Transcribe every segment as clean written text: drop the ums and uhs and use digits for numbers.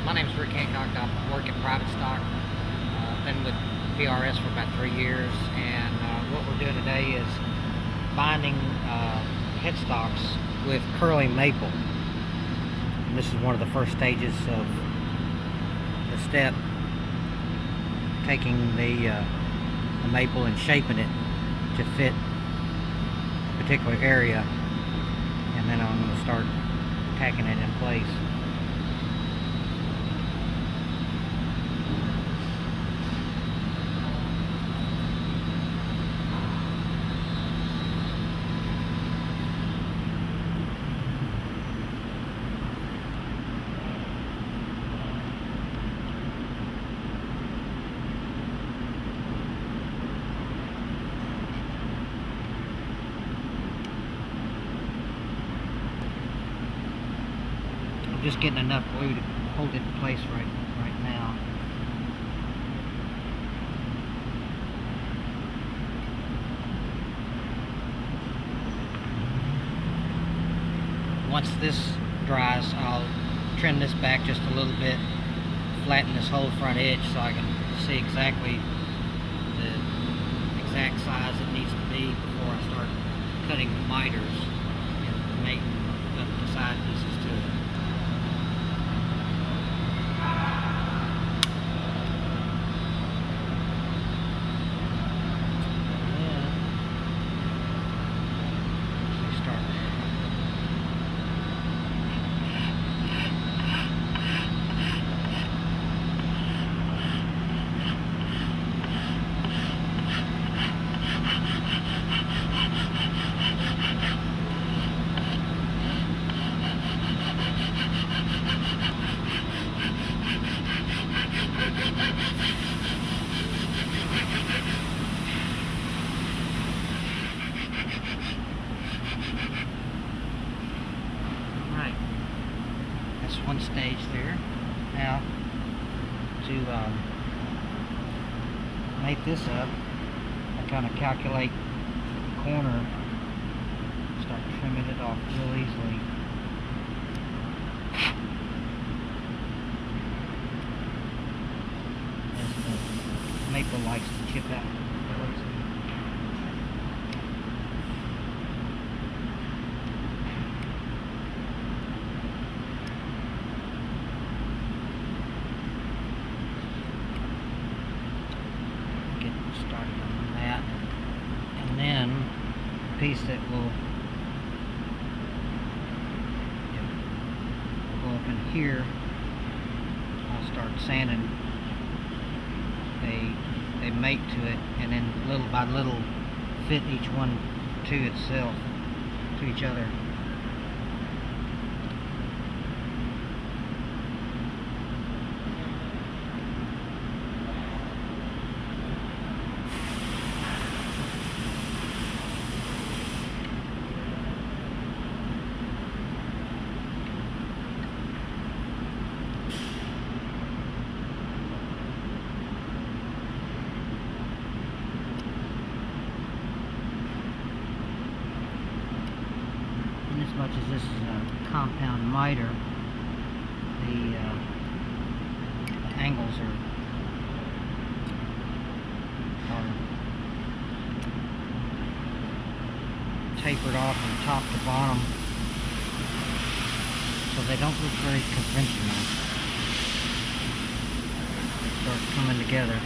My name is Rick Hancock. I work in private stock. Been with PRS for about 3 years, and what we're doing today is binding headstocks with curling maple. And this is one of the first stages of the step, taking the maple and shaping it to fit a particular area, and then I'm going to start tacking it in place. I'm just getting enough glue to hold it in place right now. Once this dries, I'll trim this back just a little bit, flatten this whole front edge so I can see exactly the exact size it needs to be before I start cutting the miters and make the side pieces to it. That's one stage there. Now, to make this up, I kind of calculate the corner, start trimming it off real easily. As the maple likes to chip out. Started on that, and then the piece that will go up in here, I'll start sanding a mate to it, and then little by little fit each one to itself, to each other. As much as this is a compound miter, the angles are tapered off from top to bottom, so they don't look very conventional. They start coming together.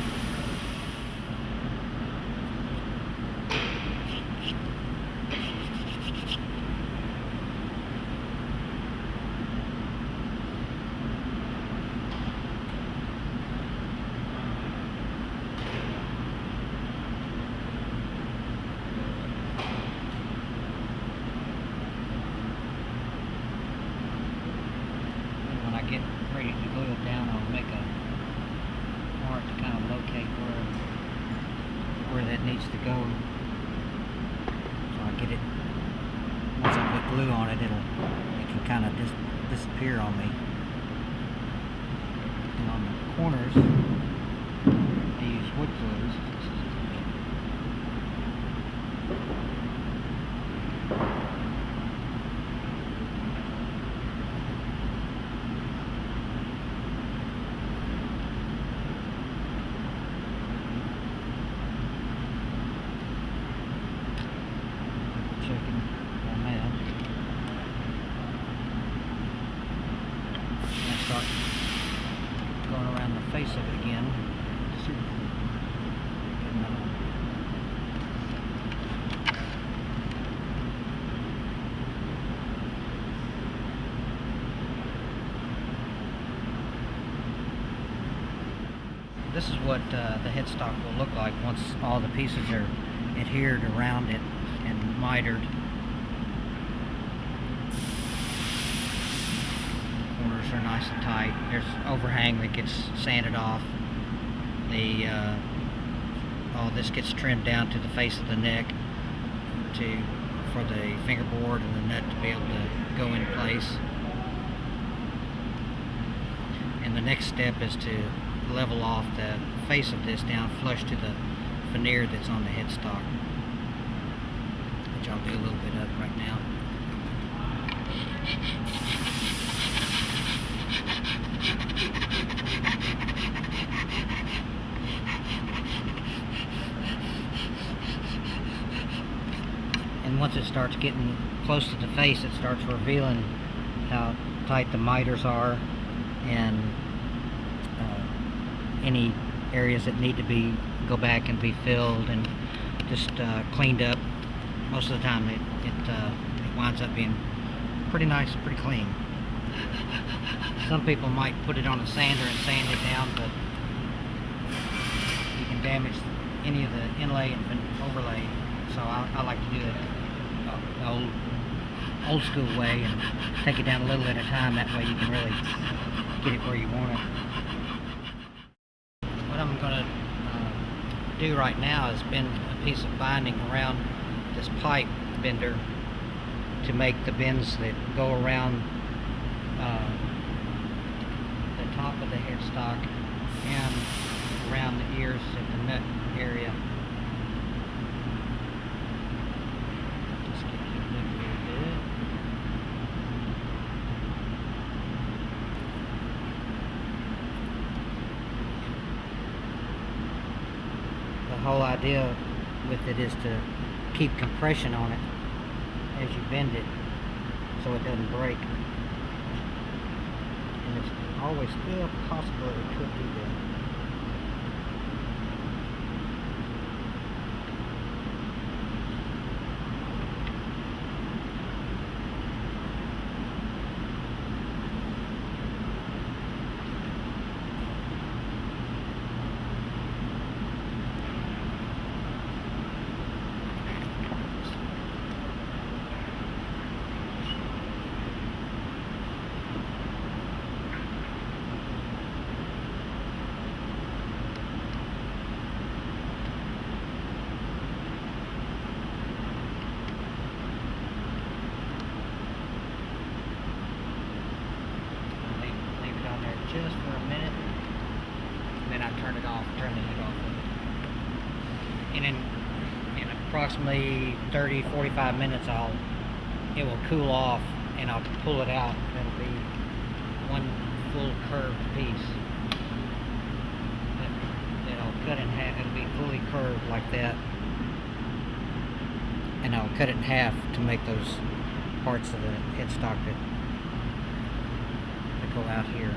Get ready to glue it down, I'll make a mark to kind of locate where that needs to go. So I get it, once I put glue on it, it can kind of just disappear on me. And on the corners, I use wood glues. headstock going around the face of it again. And, this is what the headstock will look like once all the pieces are adhered around it and mitered. Corners are nice and tight. There's overhang that gets sanded off. All this gets trimmed down to the face of the neck for the fingerboard and the nut to be able to go in place. And the next step is to level off the face of this down flush to the veneer that's on the headstock, which I'll do a little bit of right now. And once it starts getting close to the face, it starts revealing how tight the miters are and any areas that need to go back and be filled and just cleaned up. Most of the time it winds up being pretty nice, pretty clean. Some people might put it on a sander and sand it down, but you can damage any of the inlay and overlay. So I like to do it the old school way and take it down a little at a time. That way you can really get it where you want it. What I'm going to do right now is bend a piece of binding around this pipe bender to make the bends that go around the top of the headstock and around the ears at the nut area. Just get it a little bit. The whole idea with it is to keep compression on it as you bend it so it doesn't break. And it's always still possible it could do that. Just for a minute, and then I turn it off, turn the heat off of it. And in approximately 30-45 minutes it will cool off and I'll pull it out. It'll be one full curved piece that I'll cut in half. It'll be fully curved like that, and I'll cut it in half to make those parts of the headstock that go out here.